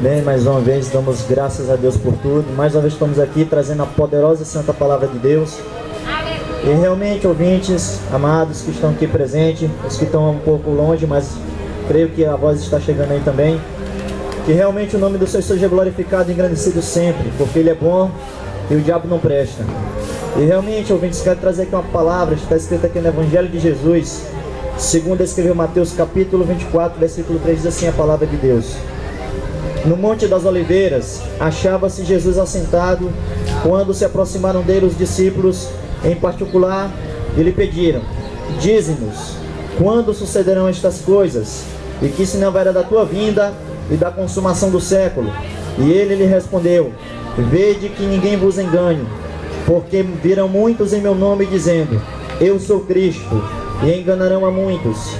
Bem, mais uma vez damos graças a Deus por tudo. Mais uma vez estamos aqui trazendo a poderosa e santa palavra de Deus. E realmente, ouvintes, amados que estão aqui presentes, os que estão um pouco longe, mas creio que a voz está chegando aí também. Que realmente o nome do Senhor seja glorificado e engrandecido sempre, porque Ele é bom e o diabo não presta. E realmente, ouvintes, quero trazer aqui uma palavra, está escrita aqui no Evangelho de Jesus, segundo escreveu Mateus capítulo 24, versículo 3, diz assim a palavra de Deus. No Monte das Oliveiras, achava-se Jesus assentado, quando se aproximaram dele os discípulos, em particular, e lhe pediram: dize-nos, quando sucederão estas coisas? E que sinal verá da tua vinda e da consumação do século? E ele lhe respondeu: vede que ninguém vos engane, porque virão muitos em meu nome dizendo: eu sou Cristo, e enganarão a muitos.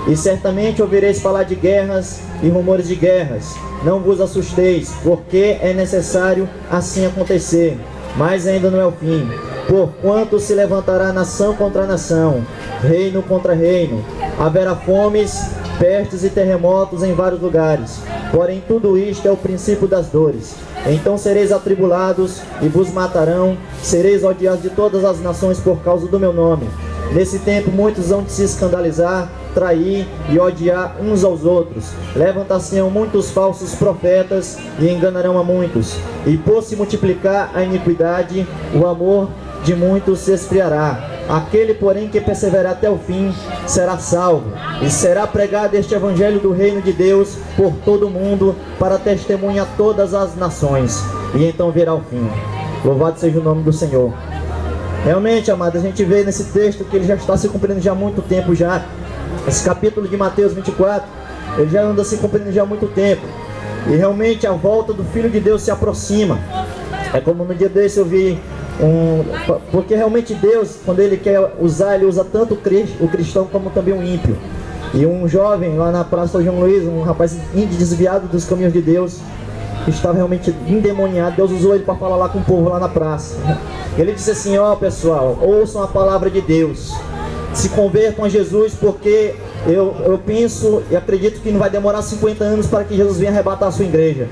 E certamente ouvireis falar de guerras e rumores de guerras. Não vos assusteis, porque é necessário assim acontecer, mas ainda não é o fim. Porquanto se levantará nação contra nação, reino contra reino. Haverá fomes, pestes e terremotos em vários lugares. Porém tudo isto é o princípio das dores. Então sereis atribulados e vos matarão, sereis odiados de todas as nações por causa do meu nome. Nesse tempo muitos vão se escandalizar, trair e odiar uns aos outros. Levantar-se-ão muitos falsos profetas e enganarão a muitos. E por se multiplicar a iniquidade, o amor de muitos se esfriará. Aquele, porém, que perseverar até o fim, será salvo. E será pregado este evangelho do reino de Deus por todo o mundo, para testemunhar a todas as nações. E então virá o fim. Louvado seja o nome do Senhor. Realmente, amado, a gente vê nesse texto que ele já está se cumprindo já há muito tempo já. Esse capítulo de Mateus 24, ele já anda se cumprindo já há muito tempo. E realmente a volta do Filho de Deus se aproxima. É como no dia desse eu vi porque realmente Deus, quando Ele quer usar, Ele usa tanto o cristão como também o ímpio. E um jovem lá na Praça São João Luís, um rapaz desviado dos caminhos de Deus, que estava realmente endemoniado, Deus usou ele para falar lá com o povo lá na praça. Ele disse assim: ó pessoal, ouçam a palavra de Deus, se convertam a Jesus, porque eu penso e acredito que não vai demorar 50 anos para que Jesus venha arrebatar a sua igreja.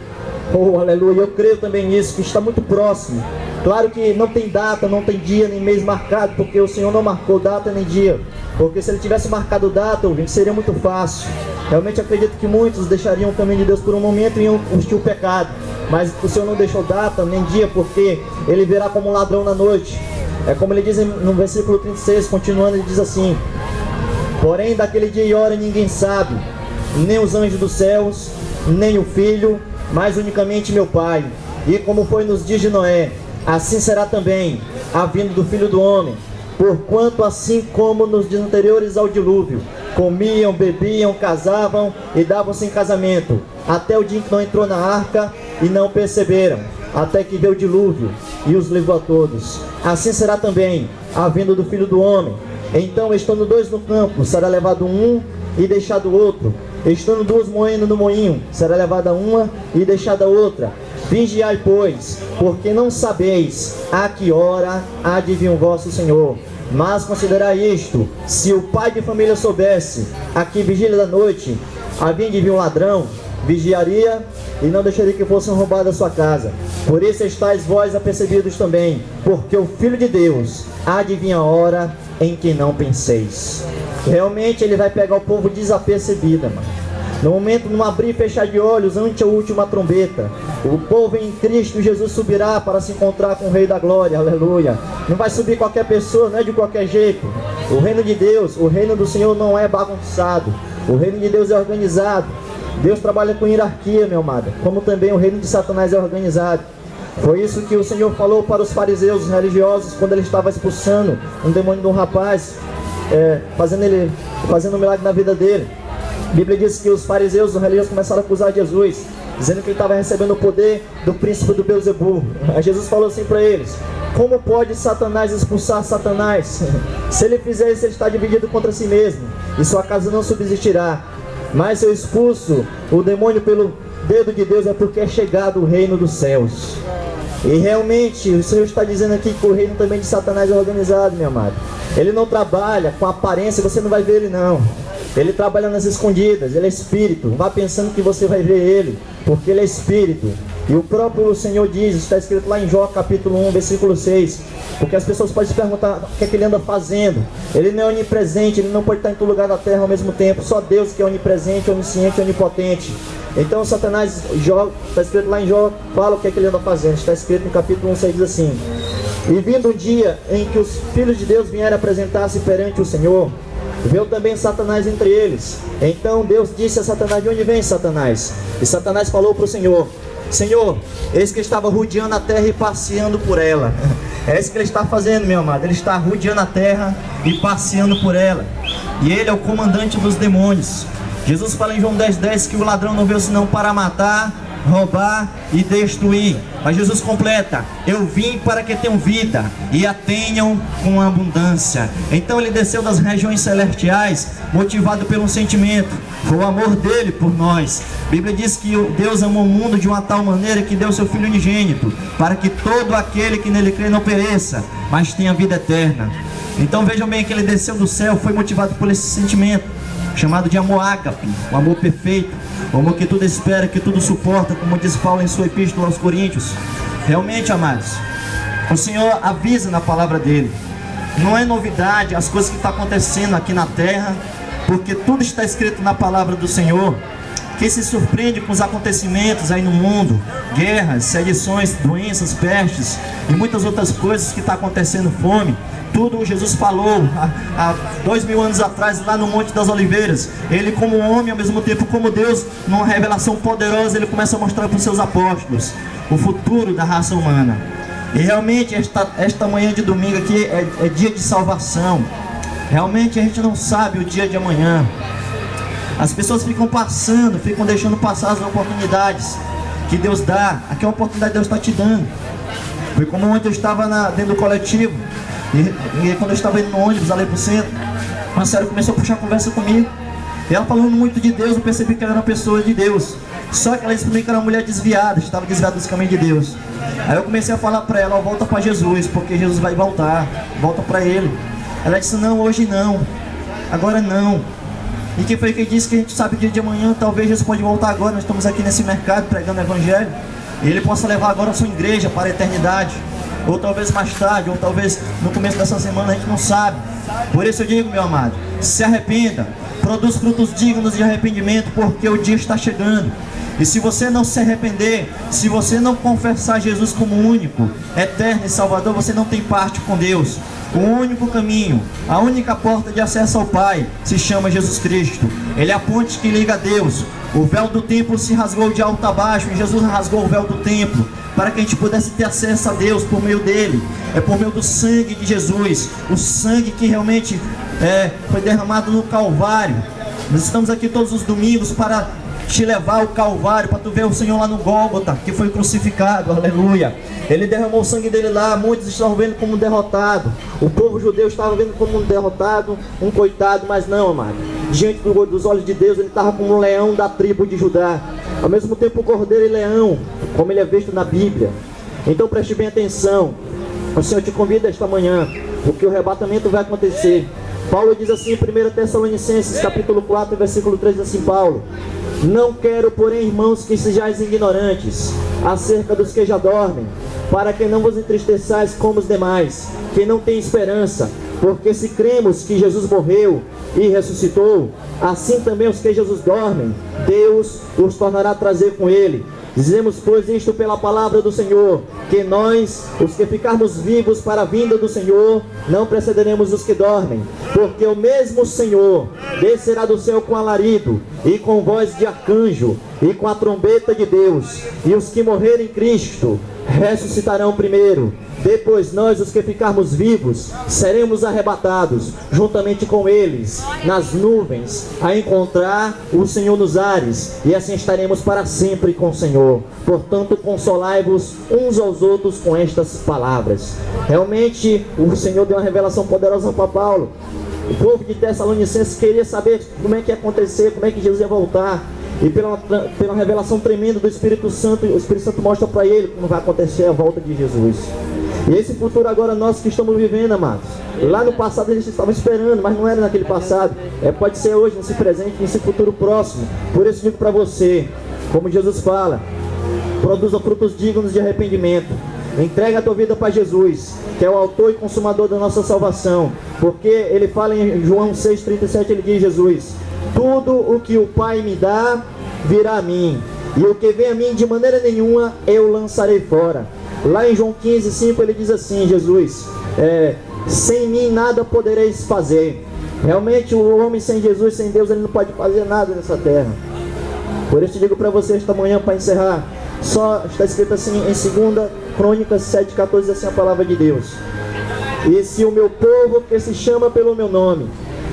Oh, aleluia, eu creio também nisso, que está muito próximo. Claro que não tem data, não tem dia nem mês marcado, porque o Senhor não marcou data nem dia. Porque se Ele tivesse marcado data, seria muito fácil. Realmente acredito que muitos deixariam o caminho de Deus por um momento e iam curtir o pecado. Mas o Senhor não deixou data nem dia, porque Ele virá como um ladrão na noite. É como Ele diz no versículo 36, continuando, Ele diz assim: porém daquele dia e hora ninguém sabe, nem os anjos dos céus, nem o Filho, mas unicamente meu Pai. E como foi nos dias de Noé, assim será também a vinda do Filho do Homem. Porquanto assim como nos dias anteriores ao dilúvio, comiam, bebiam, casavam e davam-se em casamento, até o dia em que não entrou na arca e não perceberam, até que veio o dilúvio e os levou a todos. Assim será também a vinda do Filho do Homem. Então, estando dois no campo, será levado um e deixado o outro. Estando duas moendo no moinho, será levada uma e deixada outra. Vigiai, pois, porque não sabeis a que hora há de vir o vosso Senhor. Mas considerai isto: se o pai de família soubesse a que vigília da noite havia de vir um ladrão, vigiaria e não deixaria que fossem roubadas a sua casa. Por isso estáis vós apercebidos também, porque o Filho de Deus há de vir a hora em que não penseis. Realmente Ele vai pegar o povo desapercebido, mano. No momento, no abrir e fechar de olhos, ante a última trombeta, o povo em Cristo Jesus subirá para se encontrar com o Rei da Glória, aleluia. Não vai subir qualquer pessoa, não é de qualquer jeito. O reino de Deus, o reino do Senhor não é bagunçado. O reino de Deus é organizado. Deus trabalha com hierarquia, meu amado, como também o reino de Satanás é organizado. Foi isso que o Senhor falou para os fariseus, os religiosos, quando Ele estava expulsando um demônio de um rapaz, fazendo um milagre na vida dele. A Bíblia diz que os fariseus, os religiosos, começaram a acusar Jesus, dizendo que ele estava recebendo o poder do príncipe do Beelzebul. Aí Jesus falou assim para eles: como pode Satanás expulsar Satanás? Se ele fizer isso, ele está dividido contra si mesmo, e sua casa não subsistirá. Mas se eu expulso o demônio pelo dedo de Deus, é porque é chegado o reino dos céus. E realmente o Senhor está dizendo aqui que o reino também de Satanás é organizado, meu amado. Ele não trabalha com aparência, você não vai ver ele não. Ele trabalha nas escondidas, ele é espírito. Não vá pensando que você vai ver ele, porque ele é espírito. E o próprio Senhor diz, está escrito lá em Jó capítulo 1, versículo 6, porque as pessoas podem se perguntar o que é que ele anda fazendo. Ele não é onipresente, ele não pode estar em todo lugar da terra ao mesmo tempo. Só Deus que é onipresente, onisciente, onipotente. Então Satanás, Jó, está escrito lá em Jó, fala o que é que ele anda fazendo. Está escrito no capítulo 1, 6, diz assim: e vindo um dia em que os filhos de Deus vieram apresentar-se perante o Senhor, veio também Satanás entre eles. Então Deus disse a Satanás: de onde vem, Satanás? E Satanás falou para o Senhor: Senhor, eis que estava rodeando a terra e passeando por ela. É isso que ele está fazendo, meu amado. Ele está rodeando a terra e passeando por ela. E ele é o comandante dos demônios. Jesus fala em João 10:10 que o ladrão não veio senão para matar, roubar e destruir. Mas Jesus completa: eu vim para que tenham vida e a tenham com abundância. Então ele desceu das regiões celestiais motivado pelo sentimento, foi o amor dele por nós. A Bíblia diz que Deus amou o mundo de uma tal maneira que deu seu Filho unigênito, para que todo aquele que nele crê não pereça, mas tenha vida eterna. Então vejam bem que ele desceu do céu, foi motivado por esse sentimento, chamado de amor ágape, o amor perfeito, o amor que tudo espera, que tudo suporta, como diz Paulo em sua epístola aos Coríntios. Realmente, amados, o Senhor avisa na palavra dele. Não é novidade as coisas que estão acontecendo aqui na terra, porque tudo está escrito na palavra do Senhor. Quem se surpreende com os acontecimentos aí no mundo, guerras, sedições, doenças, pestes e muitas outras coisas que estão acontecendo, fome, tudo Jesus falou há 2000 anos atrás, lá no Monte das Oliveiras. Ele, como homem, ao mesmo tempo como Deus, numa revelação poderosa, ele começa a mostrar para os seus apóstolos o futuro da raça humana. E realmente esta manhã de domingo aqui é dia de salvação. Realmente a gente não sabe o dia de amanhã. As pessoas ficam deixando passar as oportunidades que Deus dá. Aqui é uma oportunidade que Deus está te dando. Foi como ontem eu estava dentro do coletivo, e quando eu estava indo no ônibus ali pro centro, uma senhora começou a puxar conversa comigo. E ela falando muito de Deus, eu percebi que ela era uma pessoa de Deus. Só que ela disse para mim que era uma mulher desviada, estava desviada dos caminhos de Deus. Aí eu comecei a falar para ela: volta para Jesus, porque Jesus vai voltar, volta para Ele. Ela disse: não, hoje não, agora não. E quem foi que disse que a gente sabe o dia de amanhã? Talvez Jesus pode voltar agora. Nós estamos aqui nesse mercado pregando o Evangelho, e Ele possa levar agora a sua igreja para a eternidade, ou talvez mais tarde, ou talvez no começo dessa semana, a gente não sabe. Por isso eu digo, meu amado, se arrependa, produz frutos dignos de arrependimento, porque o dia está chegando. E se você não se arrepender, se você não confessar Jesus como único, eterno e salvador, você não tem parte com Deus. O único caminho, a única porta de acesso ao Pai se chama Jesus Cristo. Ele é a ponte que liga a Deus. O véu do templo se rasgou de alto a baixo, e Jesus rasgou o véu do templo para que a gente pudesse ter acesso a Deus por meio dele. É por meio do sangue de Jesus, o sangue que realmente foi derramado no Calvário. Nós estamos aqui todos os domingos para te levar ao Calvário, para tu ver o Senhor lá no Gólgota, que foi crucificado, aleluia. Ele derramou o sangue dele lá, muitos estavam vendo como um derrotado. O povo judeu estava vendo como um derrotado, um coitado, mas não, amado. Diante dos olhos de Deus, ele estava como um leão da tribo de Judá. Ao mesmo tempo, o cordeiro e leão, como ele é visto na Bíblia. Então preste bem atenção. O Senhor te convida esta manhã, porque o arrebatamento vai acontecer. Paulo diz assim em 1 Tessalonicenses, capítulo 4, versículo 3, assim, Paulo: não quero, porém, irmãos, que sejais ignorantes acerca dos que já dormem, para que não vos entristeçais como os demais, que não têm esperança. Porque se cremos que Jesus morreu e ressuscitou, assim também os que Jesus dormem, Deus os tornará a trazer com ele. Dizemos, pois, isto pela palavra do Senhor, que nós, os que ficarmos vivos para a vinda do Senhor, não precederemos os que dormem. Porque o mesmo Senhor descerá do céu com alarido, e com voz de arcanjo, e com a trombeta de Deus. E os que morrerem em Cristo ressuscitarão primeiro. Depois nós, os que ficarmos vivos, seremos arrebatados juntamente com eles nas nuvens, a encontrar o Senhor nos ares, e assim estaremos para sempre com o Senhor. Portanto, consolai-vos uns aos outros com estas palavras. Realmente o Senhor deu uma revelação poderosa para Paulo. O povo de Tessalonicenses queria saber como é que ia acontecer, como é que Jesus ia voltar. E pela revelação tremenda do Espírito Santo, o Espírito Santo mostra para ele como vai acontecer a volta de Jesus. E esse futuro agora nosso que estamos vivendo, amados. Lá no passado eles estavam esperando, mas não era naquele passado. Pode ser hoje, nesse presente, nesse futuro próximo. Por isso digo para você, como Jesus fala, produza frutos dignos de arrependimento. Entrega a tua vida para Jesus, que é o autor e consumador da nossa salvação. Porque ele fala em João 6,37, ele diz, Jesus: tudo o que o Pai me dá, virá a mim. E o que vem a mim, de maneira nenhuma, eu lançarei fora. Lá em João 15,5, ele diz assim, Jesus, sem mim nada podereis fazer. Realmente o homem sem Jesus, sem Deus, ele não pode fazer nada nessa terra. Por isso eu digo para você esta manhã, para encerrar, só está escrito assim em 2 Crônicas 7,14, diz assim a palavra de Deus: e se o meu povo, que se chama pelo meu nome,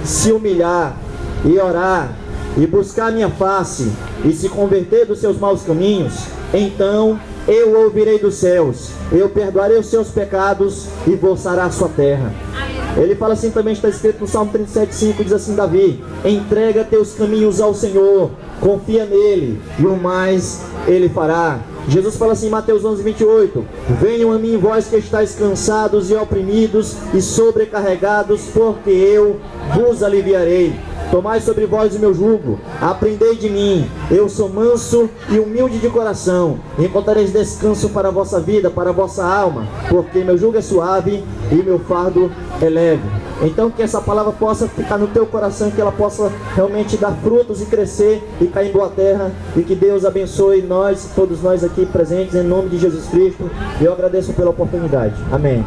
se humilhar e orar e buscar a minha face e se converter dos seus maus caminhos, então eu ouvirei dos céus, eu perdoarei os seus pecados e vou sarar a sua terra. Ele fala assim também, está escrito no Salmo 37,5, diz assim Davi: entrega teus caminhos ao Senhor, confia nele e o mais ele fará. Jesus fala assim em Mateus 11,28: venham a mim vós que estáis cansados e oprimidos e sobrecarregados, porque eu vos aliviarei. Tomai sobre vós o meu jugo, aprendei de mim, eu sou manso e humilde de coração, encontrareis descanso para a vossa vida, para a vossa alma, porque meu jugo é suave e meu fardo é leve. Então que essa palavra possa ficar no teu coração, que ela possa realmente dar frutos e crescer e cair em boa terra, e que Deus abençoe nós, todos nós aqui presentes, em nome de Jesus Cristo. E eu agradeço pela oportunidade. Amém.